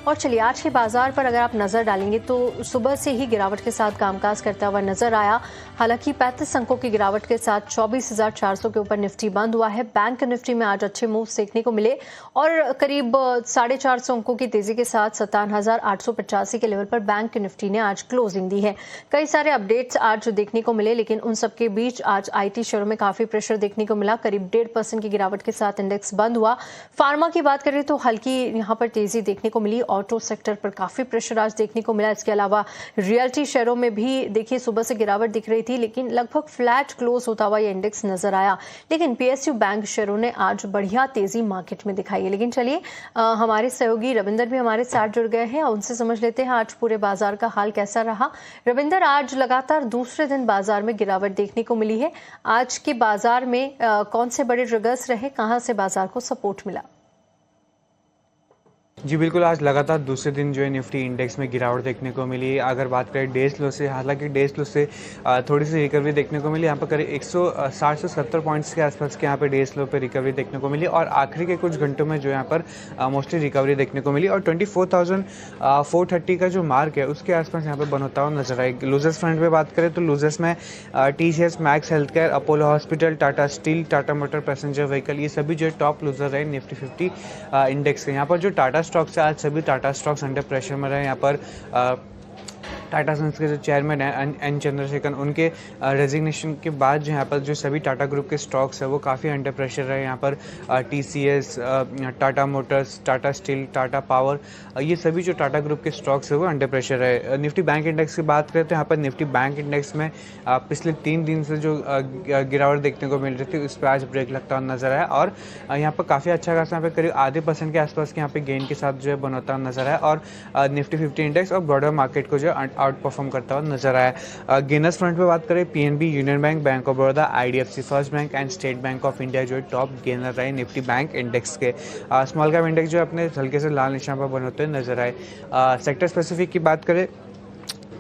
और चलिए आज के बाजार पर अगर आप नजर डालेंगे तो सुबह से ही गिरावट के साथ कामकाज करता हुआ नजर आया। हालांकि 35 अंकों की गिरावट के साथ 24,400 के ऊपर निफ्टी बंद हुआ है। बैंक निफ्टी में आज अच्छे मूव्स देखने को मिले और करीब 450 अंकों की तेजी के साथ 57,885 के लेवल पर बैंक निफ्टी ने आज क्लोजिंग दी है। कई सारे अपडेट्स आज देखने को मिले, लेकिन उन सबके बीच आज IT शेयरों में काफी प्रेशर देखने को मिला। करीब 1.5% की गिरावट के साथ इंडेक्स बंद हुआ। फार्मा की बात करें तो हल्की यहाँ पर तेजी देखने को मिली। ऑटो सेक्टर पर काफी प्रेशर आज देखने को मिला। इसके अलावा रियल्टी शेयरों में भी देखिए सुबह से गिरावट दिख रही थी, लेकिन लगभग फ्लैट क्लोज होता हुआ ये इंडेक्स नजर आया। लेकिन PSU बैंक शेयरों ने आज बढ़िया तेजी मार्केट में दिखाई है। लेकिन चलिए हमारे सहयोगी रविंदर भी हमारे साथ जुड़ गए हैं और उनसे समझ लेते हैं आज पूरे बाजार का हाल कैसा रहा। रविंदर, आज लगातार दूसरे दिन बाजार में गिरावट देखने को मिली है। आज के बाजार में कौन से बड़े ट्रिगर्स रहे, कहां से बाजार को सपोर्ट मिला? जी बिल्कुल, आज लगातार दूसरे दिन जो है निफ्टी इंडेक्स में गिरावट देखने को मिली। अगर बात करें डेज लो से, हालांकि डेज लो से थोड़ी सी रिकवरी देखने को मिली। यहाँ पर करीब 160 से 70 पॉइंट्स के आसपास के यहाँ पे डेज लो पे रिकवरी देखने को मिली और आखिरी के कुछ घंटों में जो यहाँ पर मोस्टली रिकवरी देखने को मिली और 24,430 का जो मार्क है उसके आसपास यहाँ पर बन होता हुआ नजर आए। लूजर्स फ्रंट पे बात करें तो लूजर्स में TCS, max health care, Apollo hospital, Tata steel, Tata motor passenger vehicle, ये सभी जो है टॉप लूजर रहे निफ्टी 50 इंडेक्स के। यहाँ पर जो टाटा स्टॉक्स है, आज सभी टाटा स्टॉक्स अंडर प्रेशर में रहे। यहाँ पर टाटा सन्स के जो चेयरमैन हैं एन चंद्रशेखर, उनके रेजिग्नेशन के बाद जो यहाँ पर जो सभी टाटा ग्रुप के स्टॉक्स है वो काफ़ी अंडर प्रेशर रहे। यहाँ पर TCS, Tata Motors, Tata steel, Tata power, ये सभी जो टाटा ग्रुप के स्टॉक्स है वो अंडर प्रेशर रहे। निफ्टी बैंक इंडेक्स की बात करें तो यहाँ पर निफ्टी बैंक इंडेक्स में पिछले 3 दिन से जो गिरावट देखने को मिल रही थी उस पर आज ब्रेक लगता हुआ नजर आया और यहाँ पर काफ़ी अच्छा खासा यहाँ पे करीब आधे % के आसपास के यहाँ पे गेन के साथ जो है बनता हुआ नजर आया और निफ्टी 50 इंडेक्स और ब्रॉडर मार्केट को जो आउट परफॉर्म करता हुआ नजर आया। गेनर्स फ्रंट पे बात करें, PNB, union bank, bank of Baroda, IDFC first bank and state bank of India जो है टॉप गेनर रहे निफ्टी बैंक इंडेक्स के। स्मॉल कैप इंडेक्स जो अपने हल्के से लाल निशान पर बनते हुए नजर आए। सेक्टर स्पेसिफिक की बात करें,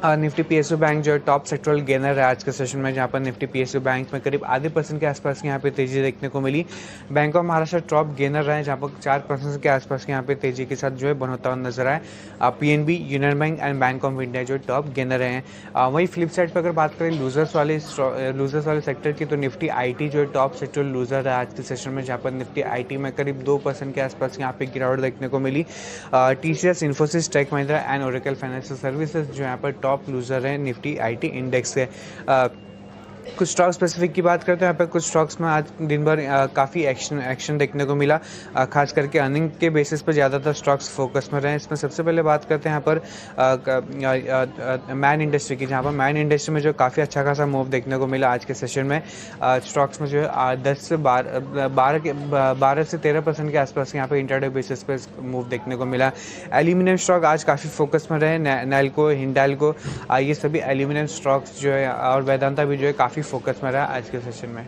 निफ्टी PSU बैंक जो है टॉप सेक्टरल गेनर है आज के सेशन में, जहाँ पर निफ्टी PSU बैंक में करीब आधे % के आसपास की यहाँ पे तेजी देखने को मिली। बैंक ऑफ महाराष्ट्र टॉप गेनर रहे, जहाँ पर 4% के आसपास की यहाँ पे तेजी के साथ जो है बनता हुआ नजर आए। PNB, union bank and bank of India जो टॉप गेनर रहे हैं। वहीं फ्लिप साइड पर अगर बात करें लूजर्स वाले सेक्टर की, तो निफ्टी IT जो है टॉप सेक्टरल लूजर है आज के सेशन में, जहाँ पर निफ्टी IT में करीब 2% के आसपास यहाँ पे गिरावट देखने को मिली। TCS, Infosys, Tech Mahindra and Oracle Financial Services जो यहाँ पर टॉप लूजर है निफ्टी IT इंडेक्स से। कुछ स्टॉक स्पेसिफिक की बात करते हैं, यहाँ पे कुछ स्टॉक्स में आज दिन भर काफ़ी एक्शन देखने को मिला, खास करके अर्निंग के बेसिस पर ज़्यादातर स्टॉक्स फोकस में रहे। इसमें सबसे पहले बात करते हैं यहाँ पर मैन इंडस्ट्री की, जहाँ पर मैन इंडस्ट्री में जो काफ़ी अच्छा खासा मूव देखने को मिला आज के सेशन में। स्टॉक्स में जो है 12 से 13% के आसपास यहाँ पे इंटरडे बेसिस पे मूव देखने को मिला। एल्यूमिनियम स्टॉक आज काफ़ी फोकस में रहे, नैल्को, हिंडाल्को, ये सभी एल्यूमिनियम स्टॉक्स जो है और वेदांता भी जो है काफ़ी फोकस में रहा आज के सेशन में।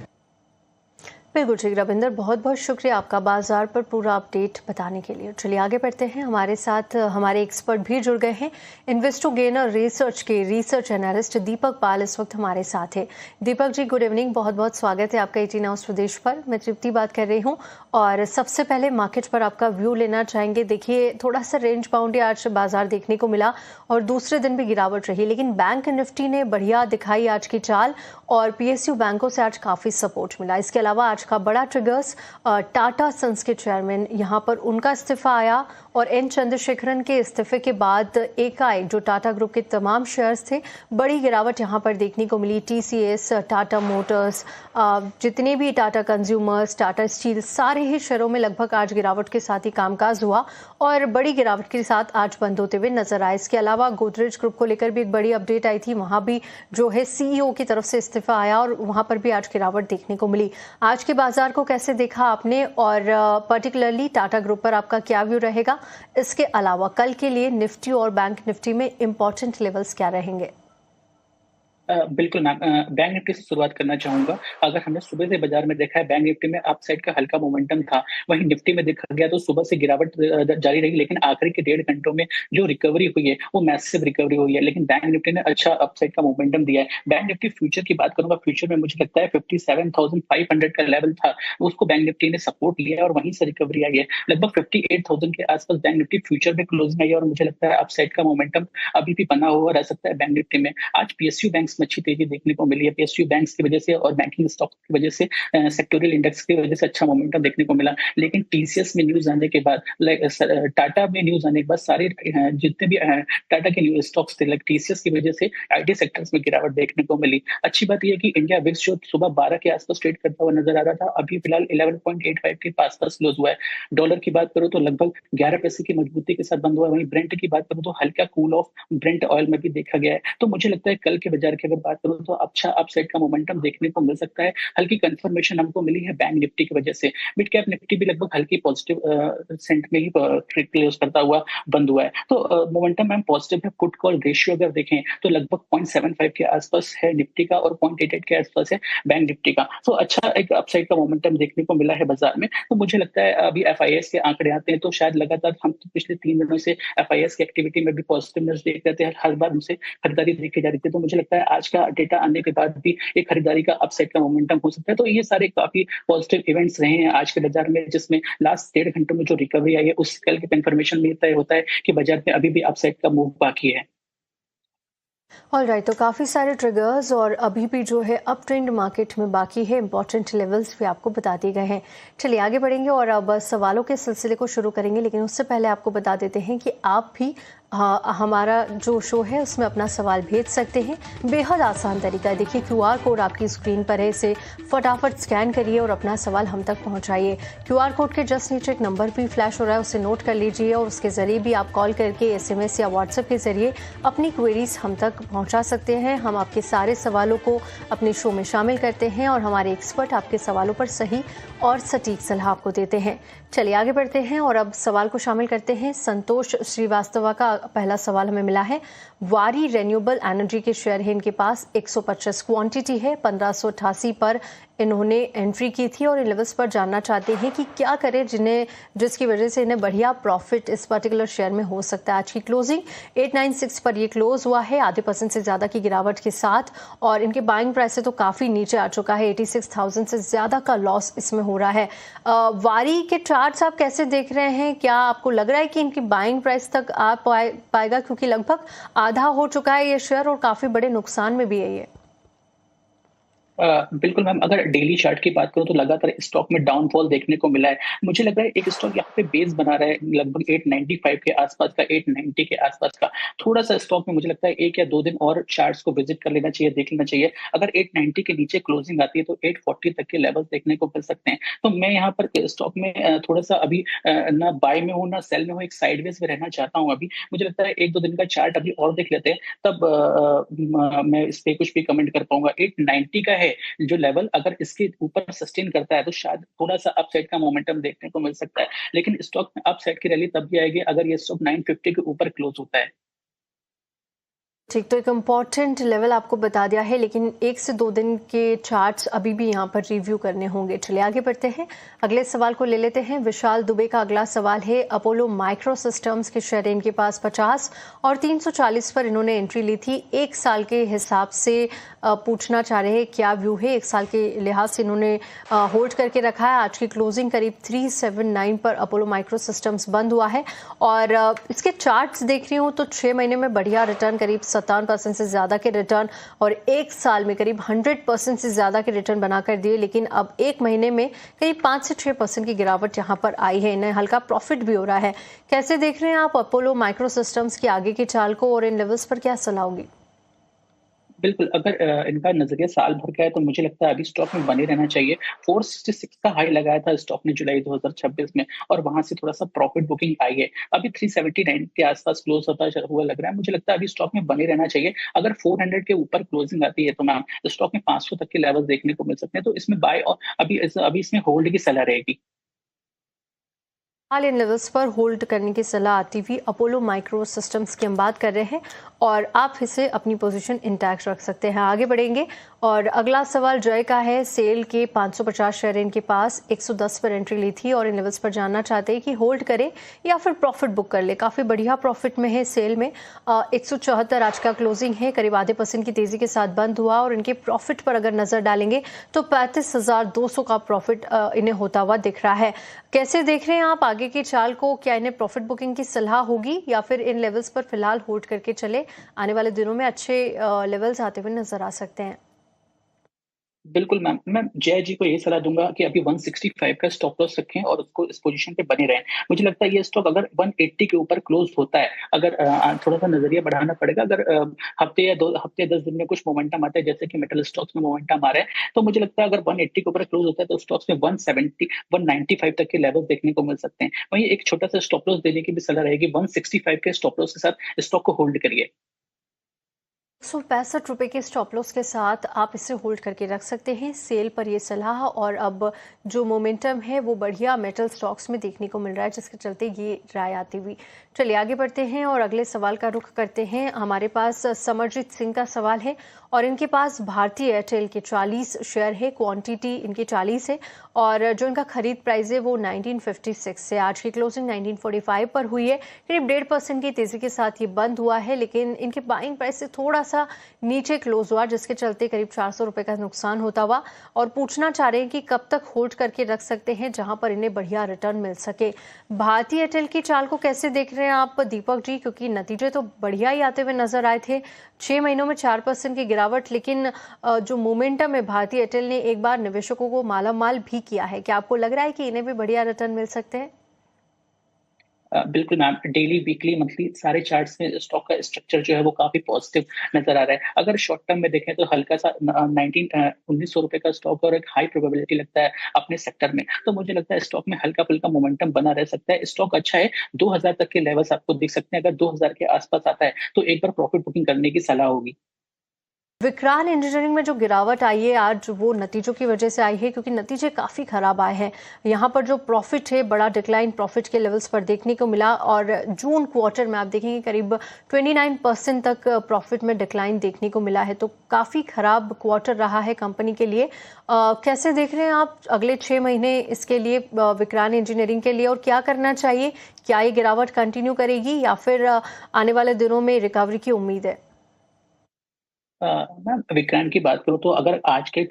बिल्कुल ठीक रविंदर, बहुत बहुत शुक्रिया आपका बाजार पर पूरा अपडेट बताने के लिए। चलिए आगे बढ़ते हैं। हमारे साथ हमारे एक्सपर्ट भी जुड़ गए हैं। इन्वेस्टो गेनर रिसर्च के रिसर्च एनालिस्ट दीपक पाल इस वक्त हमारे साथ है। दीपक जी, गुड इवनिंग, बहुत बहुत स्वागत है आपका 18 हाउस प्रदेश पर। मैं तृप्ति बात कर रही हूँ और सबसे पहले मार्केट पर आपका व्यू लेना चाहेंगे। देखिए थोड़ा सा रेंज बाउंड आज बाजार देखने को मिला और दूसरे दिन भी गिरावट रही, लेकिन बैंक निफ्टी ने बढ़िया दिखाई आज की चाल और PSU बैंकों से आज काफी सपोर्ट मिला। इसके अलावा आज का बड़ा ट्रिगर्स टाटा सन्स के चेयरमैन, यहां पर उनका इस्तीफा आया और एन चंद्रशेखरन के इस्तीफे के बाद एकाएक जो टाटा ग्रुप के तमाम शेयर्स थे बड़ी गिरावट यहां पर देखने को मिली। TCS, टाटा मोटर्स, जितने भी टाटा कंज्यूमर्स, टाटा स्टील, सारे ही शेयरों में लगभग आज गिरावट के साथ ही कामकाज हुआ और बड़ी गिरावट के साथ आज बंद होते हुए नजर आए। इसके अलावा गोदरेज ग्रुप को लेकर भी एक बड़ी अपडेट आई थी, वहां भी जो है CEO की तरफ से इस्तीफा आया और वहां पर भी आज गिरावट देखने को मिली। आज के बाजार को कैसे देखा आपने और पर्टिकुलरली टाटा ग्रुप पर आपका क्या व्यू रहेगा? इसके अलावा कल के लिए निफ्टी और बैंक निफ्टी में इंपॉर्टेंट लेवल्स क्या रहेंगे? बिल्कुल मैम, बैंक निफ्टी से शुरुआत करना चाहूंगा। अगर हमने सुबह से बाजार में देखा है, बैंक निफ्टी में अपसाइड का हल्का मोमेंटम था। वहीं निफ्टी में देखा गया तो सुबह से गिरावट जारी रही, लेकिन आखिरी के 1.5 घंटों में जो रिकवरी हुई है वो मैसिव रिकवरी हुई है। लेकिन बैंक निफ्टी ने अच्छा अपसाइड का मोमेंटम दिया है। बैंक निफ्टी फ्यूचर की बात करूंगा, फ्यूचर में मुझे लगता है 57,500 का लेवल था, उसको बैंक निफ्टी ने सपोर्ट लिया है और वहीं से रिकवरी आई है। लगभग 58,000 के आसपास बैंक निफ्टी फ्यूचर में क्लोजिंग आई है और मुझे लगता है अपसाइड का मोमेंटम अभी भी बना हुआ रह सकता है बैंक निफ्टी में। आज पीएसयू बैंक्स में अच्छी तेजी देखने को मिली है। पीएसयू बैंक्स की वजह से और बैंकिंग स्टॉक की वजह से, सेक्टोरियल इंडेक्स की वजह से अच्छा मोमेंटम देखने को मिला। लेकिन टीसीएस में न्यूज आने के बाद, टाटा में न्यूज आने के बाद, सारे जितने भी टाटा के न्यूज स्टॉक्स थे, लाइक टीसीएस की वजह से आईटी सेक्टर्स में गिरावट देखने को मिली। अच्छी बात यह है कि इंडिया विक्स जो सुबह 12 के आसपास ट्रेड करता हुआ नजर आ रहा था, अभी फिलहाल 11.85 के आसपास क्लोज हुआ है। डॉलर की बात करूं तो लगभग 11 पैसे की मजबूती के साथ बंद हुआ है। वहीं ब्रेंट की बात करूं तो हल्का कूल ऑफ ब्रेंट ऑयल में भी देखा गया है। तो मुझे लगता है कल के बाजार की अगर बात करूं तो अच्छा अपसाइड का मोमेंटम देखने को मिल सकता है। हल्की कंफर्मेशन हमको मिली है बैंक निफ्टी की वजह से। मिड कैप निफ्टी भी लगभग हल्की पॉजिटिव सेंट में ही ट्रेड क्लोज करता हुआ बंद हुआ है। तो मोमेंटम मैम पॉजिटिव है। पुट कॉल रेशियो अगर देखें तो लगभग 0.75 के आसपास है निफ्टी का और 0.88 के आसपास है बैंक निफ्टी का। तो अच्छा एक अपसाइड का मोमेंटम देखने को मिला है बाजार में। तो मुझे लगता है अभी एफआईएस के आंकड़े आते हैं तो शायद लगातार हम तो पिछले 3 दिनों से एफआईएस की एक्टिविटी में भी पॉजिटिवनेस देख रहे थे। हर बार उनसे खरीदारी देखी जा रही थी। तो मुझे लगता है आज का डेटा आने के बाद भी एक खरीदारी का अपसाइड का मोमेंटम हो सकता है। तो ये सारे काफी पॉजिटिव इवेंट्स रहे हैं आज के बाजार में, जिसमें लास्ट 1.5 घंटों में जो रिकवरी आई है उस कल के कंफर्मेशन में तय होता है कि बाजार में अभी भी अपसाइड का मूव बाकी है। ऑल राइट, तो काफ़ी सारे ट्रिगर्स और अभी भी जो है अप ट्रेंड मार्केट में बाकी है। इंपॉर्टेंट लेवल्स भी आपको बता दिए गए हैं। चलिए आगे बढ़ेंगे और अब सवालों के सिलसिले को शुरू करेंगे, लेकिन उससे पहले आपको बता देते हैं कि आप भी हमारा जो शो है उसमें अपना सवाल भेज सकते हैं। बेहद आसान तरीका है, देखिए क्यूआर कोड आपकी स्क्रीन पर है, इसे फटाफट स्कैन करिए और अपना सवाल हम तक पहुंचाइए। क्यूआर कोड के जस्ट नीचे एक नंबर भी फ्लैश हो रहा है, उसे नोट कर लीजिए और उसके ज़रिए भी आप कॉल करके, एसएमएस या व्हाट्सएप के ज़रिए अपनी क्वेरीज हम तक पहुंचा सकते हैं। हम आपके सारे सवालों को अपने शो में शामिल करते हैं और हमारे एक्सपर्ट आपके सवालों पर सही और सटीक सलाह आपको देते हैं। चलिए आगे बढ़ते हैं और अब सवाल को शामिल करते हैं। संतोष श्रीवास्तव का पहला सवाल हमें मिला है। वारी रेन्यूएबल एनर्जी के शेयर है इनके पास, 125 क्वांटिटी है, 1588 पर इन्होंने एंट्री की थी और इन लेवल्स पर जानना चाहते हैं कि क्या करें जिसकी वजह से इन्हें बढ़िया प्रॉफिट इस पर्टिकुलर शेयर में हो सकता है। आज की क्लोजिंग 896 पर ये क्लोज हुआ है, आधे % से ज़्यादा की गिरावट के साथ, और इनके बाइंग प्राइस से तो काफ़ी नीचे आ चुका है। 86,000 से ज़्यादा का लॉस इसमें हो रहा है। वारी के चार्ट्स आप कैसे देख रहे हैं? क्या आपको लग रहा है कि इनकी बाइंग प्राइस तक आ पाएगा, क्योंकि लगभग आधा हो चुका है ये शेयर और काफ़ी बड़े नुकसान में भी है ये? बिल्कुल मैम, अगर डेली चार्ट की बात करूं तो लगातार स्टॉक में डाउनफॉल देखने को मिला है। मुझे लग रहा है एक स्टॉक यहाँ पे बेस बना रहा है लगभग 895 के आसपास का, 890 के आसपास का। थोड़ा सा स्टॉक में मुझे लगता है 1 या 2 दिन और चार्ट्स को विजिट कर लेना चाहिए, देख लेना चाहिए। अगर 890 के नीचे क्लोजिंग आती है तो 840 तक के लेवल देखने को मिल सकते हैं। तो मैं यहाँ पर स्टॉक में थोड़ा सा अभी ना बाय में हूँ ना सेल में हूँ, एक साइडवेज में रहना चाहता हूँ अभी। मुझे लगता है 1-2 दिन का चार्ट अभी और देख लेते हैं, तब मैं इस पे कुछ भी कमेंट कर पाऊंगा। 890 का है जो लेवल, अगर इसके ऊपर सस्टेन करता है तो शायद थोड़ा सा अपसाइड का मोमेंटम देखने को मिल सकता है। लेकिन स्टॉक में अपसाइड की रैली तब भी आएगी अगर ये स्टॉक 950 के ऊपर क्लोज होता है। ठीक, तो एक इम्पॉर्टेंट लेवल आपको बता दिया है, लेकिन 1 से 2 दिन के चार्ट्स अभी भी यहाँ पर रिव्यू करने होंगे। चलिए आगे बढ़ते हैं, अगले सवाल को ले लेते हैं। विशाल दुबे का अगला सवाल है। अपोलो माइक्रो सिस्टम्स के शेयर इनके पास 50 और 340 पर इन्होंने एंट्री ली थी। 1 साल के हिसाब से पूछना चाह रहे हैं क्या व्यू है। 1 साल के लिहाज से इन्होंने होल्ड करके रखा है। आज की क्लोजिंग करीब 379 पर अपोलो माइक्रो सिस्टम्स बंद हुआ है और इसके चार्ट्स देख रही हूँ तो 6 महीने में बढ़िया रिटर्न, करीब 57% से ज़्यादा के रिटर्न, और 1 साल में करीब 100% से ज़्यादा के रिटर्न बनाकर दिए। लेकिन अब 1 महीने में करीब 5 से 6% की गिरावट यहाँ पर आई है। इन्हें हल्का प्रॉफिट भी हो रहा है। कैसे देख रहे हैं आप अपोलो माइक्रो सिस्टम्स की आगे की चाल को और इन लेवल्स पर क्या सलाह होगी? बिल्कुल, अगर इनका नजरिया साल भर का है तो मुझे लगता है अभी स्टॉक में बने रहना चाहिए। 466 का हाई लगाया था स्टॉक ने जुलाई 2026 में और वहां से थोड़ा सा प्रॉफिट बुकिंग आई है। अभी 379 के आसपास क्लोज होता हुआ लग रहा है। मुझे लगता है अभी स्टॉक में बने रहना चाहिए। अगर 400 के ऊपर क्लोजिंग आती है तो मैम स्टॉक में 500 तक के लेवल देखने को मिल सकते हैं। तो इसमें बाय और अभी इसमें होल्ड की सलाह रहेगी। हाल इन लेवल्स पर होल्ड करने की सलाह आती हुई अपोलो माइक्रो सिस्टम्स की हम बात कर रहे हैं और आप इसे अपनी पोजीशन इंटैक्ट रख सकते हैं। आगे बढ़ेंगे और अगला सवाल जय का है। सेल के 550 शेयर इनके पास 110 पर एंट्री ली थी और इन लेवल्स पर जानना चाहते हैं कि होल्ड करें या फिर प्रॉफिट बुक कर ले। काफ़ी बढ़िया प्रॉफिट में है सेल में। 174 आज का क्लोजिंग है, करीब आधे % की तेज़ी के साथ बंद हुआ और इनके प्रॉफिट पर अगर नज़र डालेंगे तो 35,200 का प्रॉफिट इन्हें होता हुआ दिख रहा है। कैसे देख रहे हैं आप आगे की चाल को? क्या इन्हें प्रॉफिट बुकिंग की सलाह होगी या फिर इन लेवल्स पर फिलहाल होल्ड करके चले? आने वाले दिनों में अच्छे लेवल्स आते हुए नजर आ सकते हैं। बिल्कुल मैम, मैं जय जी को यही सलाह दूँगा कि अभी 165 का स्टॉप लॉस रखें और उसको इस पोज़ीशन पे बने रहें। मुझे लगता है ये स्टॉक अगर 180 के ऊपर क्लोज़ होता है, अगर थोड़ा-सा नज़रिया बढ़ाना पड़ेगा, अगर हफ्ते या 2 हफ्ते 10 दिन में कुछ मोमेंटम आता है, जैसे कि मेटल स्टॉक्स में मोमेंटम आ रहा है, तो मुझे लगता है अगर 180 के ऊपर क्लोज़ होता है, तो स्टॉक्स में 170 195 तक के लेवल्स देखने को मिल सकते हैं। वहीं एक छोटा-सा स्टॉप लॉस देने की भी सलाह रहेगी, 165 के स्टॉप लॉस के साथ स्टॉक को होल्ड करिए। ₹165 के स्टॉप लॉस के साथ आप इसे होल्ड करके रख सकते हैं। सेल पर ये सलाह और अब जो मोमेंटम है वो बढ़िया मेटल स्टॉक्स में देखने को मिल रहा है, जिसके चलते ये राय आती हुई। चलिए आगे बढ़ते हैं और अगले सवाल का रुख करते हैं। हमारे पास समरजीत सिंह का सवाल है और इनके पास भारतीय एयरटेल के 40 शेयर है, क्वांटिटी इनकी 40 है और जो इनका खरीद प्राइस है वो 1956 से आज की क्लोजिंग 1945 पर हुई है। करीब 1.5% की तेजी के साथ ये बंद हुआ है, लेकिन इनके बाइंग प्राइस से थोड़ा सा नीचे क्लोज हुआ, जिसके चलते करीब ₹400 का नुकसान होता हुआ और पूछना चाह रहे हैं कि कब तक होल्ड करके रख सकते हैं जहां पर इन्हें बढ़िया रिटर्न मिल सके। भारतीय एयरटेल की चाल को कैसे देख रहे हैं आप दीपक जी? क्योंकि नतीजे तो बढ़िया ही आते हुए नजर आए थे, 6 महीनों में 4% की गिरावट, लेकिन जो मोमेंटम है भारतीय एयरटेल ने एक बार निवेशकों को मालामाल भी किया है। क्या आपको लग रहा है कि इन्हें भी बढ़िया रिटर्न मिल सकते हैं? बिल्कुल मैम, डेली, वीकली, मंथली सारे चार्ट्स में स्टॉक का स्ट्रक्चर जो है वो काफ़ी पॉजिटिव नज़र आ रहा है। अगर शॉर्ट टर्म में देखें तो हल्का-सा 1900 का स्टॉक और एक हाई प्रोबेबिलिटी लगता है अपने सेक्टर में। तो मुझे लगता है स्टॉक में हल्का-फुल्का मोमेंटम बना रह सकता है। स्टॉक अच्छा है, 2000 तक के लेवल्स आपको दिख सकते हैं। अगर 2000 के आस-पास आता है, तो एक बार प्रॉफिट बुकिंग करने की सलाह होगी। विक्रांत इंजीनियरिंग में जो गिरावट आई है आज, वो नतीजों की वजह से आई है, क्योंकि नतीजे काफ़ी खराब आए हैं। यहाँ पर जो प्रॉफिट है, बड़ा डिक्लाइन प्रॉफिट के लेवल्स पर देखने को मिला और जून क्वार्टर में आप देखेंगे करीब 29% तक प्रॉफिट में डिक्लाइन देखने को मिला है। तो काफ़ी खराब क्वार्टर रहा है कंपनी के लिए। कैसे देख रहे हैं आप अगले 6 महीने इसके लिए, विक्रांत इंजीनियरिंग के लिए, और क्या करना चाहिए? क्या ये गिरावट कंटिन्यू करेगी या फिर आने वाले दिनों में रिकवरी की उम्मीद है? मैम, विक्रांत की बात करूँ तो अगर आज के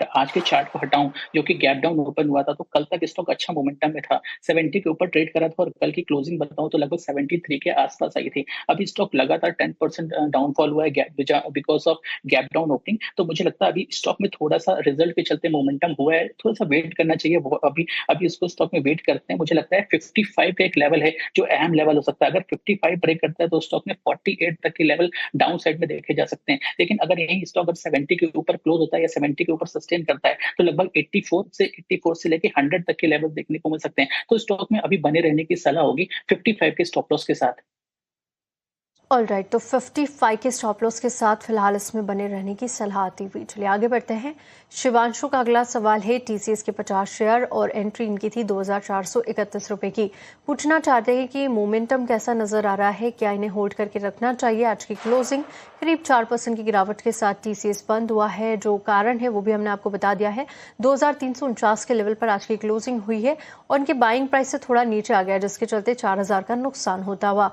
चार्ट को हटाऊँ, जो कि गैप डाउन ओपन हुआ था, तो कल तक स्टॉक अच्छा मोमेंटम में था। 70 के ऊपर ट्रेड करा था और कल की क्लोजिंग बताऊँ तो लगभग 73 के आस-पास आई थी। अभी स्टॉक लगातार 10% डाउनफॉल हुआ है because of gap down opening. तो मुझे लगता है अभी स्टॉक में थोड़ा-सा रिजल्ट के चलते मोमेंटम हुआ है, थोड़ा-सा वेट करना चाहिए। वो अभी अभी इसको स्टॉक में वेट करते हैं। मुझे लगता है 55 का एक लेवल है, जो अहम लेवल हो सकता है। अगर 55 ब्रेक करता है, तो स्टॉक में 48 तक के लेवल डाउन साइड में देखे जा सकते हैं। लेकिन अगर यही स्टॉक अगर 70 के ऊपर क्लोज होता है या 70 के ऊपर सस्टेन करता है, तो लगभग 84 से लेके 100 तक के लेवल देखने को मिल सकते हैं। तो स्टॉक में अभी बने रहने की सलाह होगी 55 के स्टॉप लॉस के साथ। ऑलराइट, तो 55 के स्टॉप लॉस के साथ फिलहाल इसमें बने रहने की सलाह आती हुई। चलिए आगे बढ़ते हैं। शिवांशु का अगला सवाल है। टीसीएस के 50 शेयर और एंट्री इनकी थी ₹2,431 की। पूछना चाहते हैं कि मोमेंटम कैसा नजर आ रहा है, क्या इन्हें होल्ड करके रखना चाहिए? आज की क्लोजिंग करीब 4% की गिरावट के साथ टीसीएस बंद हुआ है। जो कारण है वो भी हमने आपको बता दिया है। 2,349 के लेवल पर आज की क्लोजिंग हुई है और इनके बाइंग प्राइस से थोड़ा नीचे आ गया, जिसके चलते 4,000 का नुकसान होता हुआ।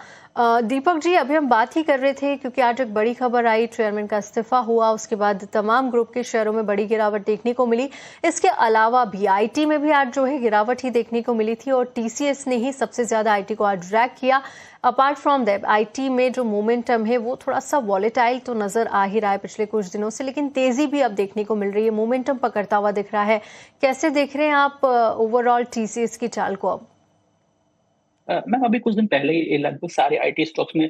दीपक जी, अभी हम बात ही कर रहे थे क्योंकि आज एक बड़ी खबर आई, चेयरमैन का इस्तीफा हुआ, उसके बाद तमाम ग्रुप के शेयरों में बड़ी गिरावट देखने को मिली। इसके अलावा भी आईटी में भी आज जो है गिरावट ही देखने को मिली थी और टीसीएस ने ही सबसे ज्यादा आईटी को आज ड्रैग किया। अपार्ट फ्रॉम दैट, आईटी में जो मोमेंटम है वो थोड़ा सा वॉलेटाइल तो नजर आ ही रहा है पिछले कुछ दिनों से, लेकिन तेजी भी अब देखने को मिल रही है, मोमेंटम पकड़ता हुआ दिख रहा है। कैसे देख रहे हैं आप ओवरऑल टीसीएस की चाल को अब? मैम, अभी कुछ दिन पहले ही लगभग सारे आईटी स्टॉक्स में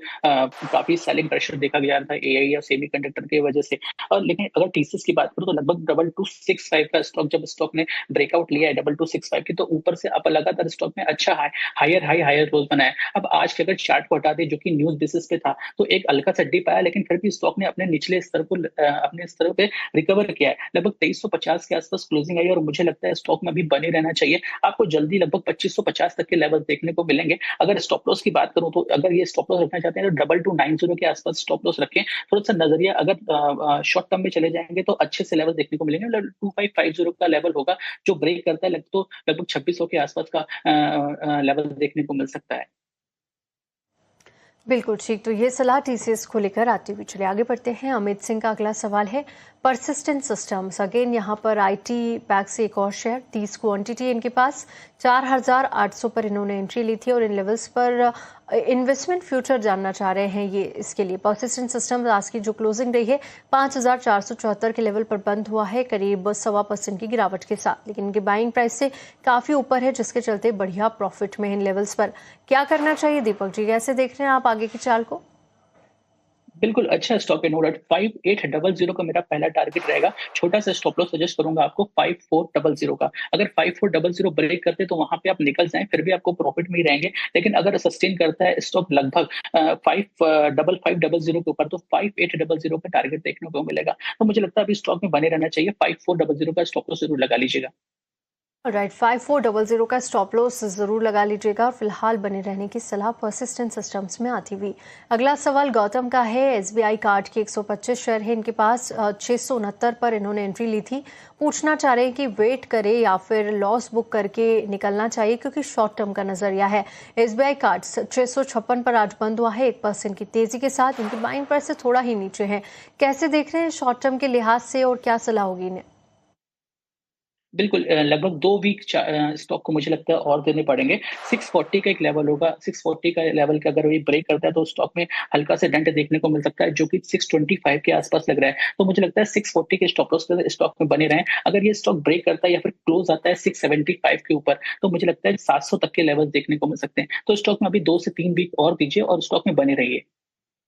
काफ़ी सेलिंग प्रेशर देखा गया था एआई या सेमीकंडक्टर की वजह से। और लेकिन अगर टीसीएस की बात करूँ तो लगभग 2265 का स्टॉक, जब स्टॉक ने ब्रेकआउट लिया है 2265 की, तो ऊपर से अब लगातार स्टॉक में अच्छा हायर रोज बनाया। अब आज के अगर चार्ट को हटा दे, जो कि न्यूज बेसिस पे था, तो एक हल्का सा डिप आया, लेकिन फिर भी स्टॉक ने अपने निचले स्तर को अपने स्तर पे रिकवर किया है। लगभग 2350 के आसपास क्लोजिंग आई और मुझे लगता है स्टॉक में अभी बने रहना चाहिए। आपको जल्दी लगभग 2550 तक के लेवल देखने को मिलेंगे। जाएंगे। अगर स्टॉप लॉस की बात करूं तो अगर ये स्टॉप लॉस रखना चाहते हैं तो 2290 के आसपास स्टॉप लॉस रखें। थोड़ा सा नजरिया अगर शॉर्ट टर्म में चले जाएंगे तो अच्छे से लेवल देखने को मिलेंगे। मतलब 2550 का लेवल होगा जो ब्रेक करता है तो लगभग 2600 के आसपास का लेवल देखने को मिल सकता है। बिल्कुल ठीक। तो ये सलाह टीसीएस को लेकर आती हुई चलिए आगे बढ़ते हैं। अमित सिंह का अगला सवाल है परसिस्टेंट सिस्टम्स। अगेन यहाँ पर आईटी पैक से एक और शेयर 30 क्वांटिटी इनके पास 4800 पर इन्होंने एंट्री ली थी और इन लेवल्स पर इन्वेस्टमेंट फ्यूचर जानना चाह रहे हैं। ये इसके लिए परसिस्टेंट सिस्टम्स आज की जो क्लोजिंग रही है 5474 के लेवल पर बंद हुआ है, करीब 1.25% की गिरावट के साथ, लेकिन इनकी बाइंग प्राइस से काफी ऊपर है जिसके चलते बढ़िया प्रॉफिट में इन लेवल्स पर। क्या करना चाहिए दीपक जी, कैसे देख रहे हैं आप आगे की चाल को? बिल्कुल अच्छा स्टॉक है, नो डाउट। 5800 का मेरा पहला टारगेट रहेगा। छोटा सा स्टॉप लॉस सजेस्ट करूंगा आपको 5400 का। अगर 5400 ब्रेक करते तो वहां पे आप निकल जाएं, फिर भी आपको प्रॉफिट में ही रहेंगे। लेकिन अगर सस्टेन करता है स्टॉक लगभग 5500 के ऊपर तो 5800 का टारगेट देखने को मिलेगा। तो मुझे लगता है अभी स्टॉक में बने रहना चाहिए। 5400 का स्टॉप लॉस जरूर लगा लीजिएगा। राइट, 5400 का स्टॉप लॉस जरूर लगा लीजिएगा और फिलहाल बने रहने की सलाह परसिस्टेंट सिस्टम्स में आती हुई। अगला सवाल गौतम का है। एसबीआई कार्ड के 125 शेयर है इनके पास, 669 पर इन्होंने एंट्री ली थी। पूछना चाह रहे हैं कि वेट करे या फिर लॉस बुक करके निकलना चाहिए क्योंकि शॉर्ट टर्म का नजरिया है। एसबीआई कार्ड 656 पर आज बंद हुआ है 1% की तेजी के साथ। इनकी बाइंग प्राइस से थोड़ा ही नीचे है। कैसे देख रहे हैं शॉर्ट टर्म के लिहाज से और क्या सलाह होगी इन्हें? बिल्कुल लगभग 2 वीक स्टॉक को मुझे लगता है और देने पड़ेंगे। 640 का एक लेवल होगा। 640 का लेवल का अगर ये ब्रेक करता है तो स्टॉक में हल्का से डेंट देखने को मिल सकता है जो कि 625 के आसपास लग रहा है। तो मुझे लगता है 640 के स्टॉप लॉस के स्टॉक में बने रहें। अगर ये स्टॉक ब्रेक करता है या फिर क्लोज आता है 675 के ऊपर तो मुझे लगता है 700 तक के लेवल देखने को मिल सकते हैं। तो स्टॉक में अभी 2 से 3 वीक और दीजिए और स्टॉक में बने रहिए।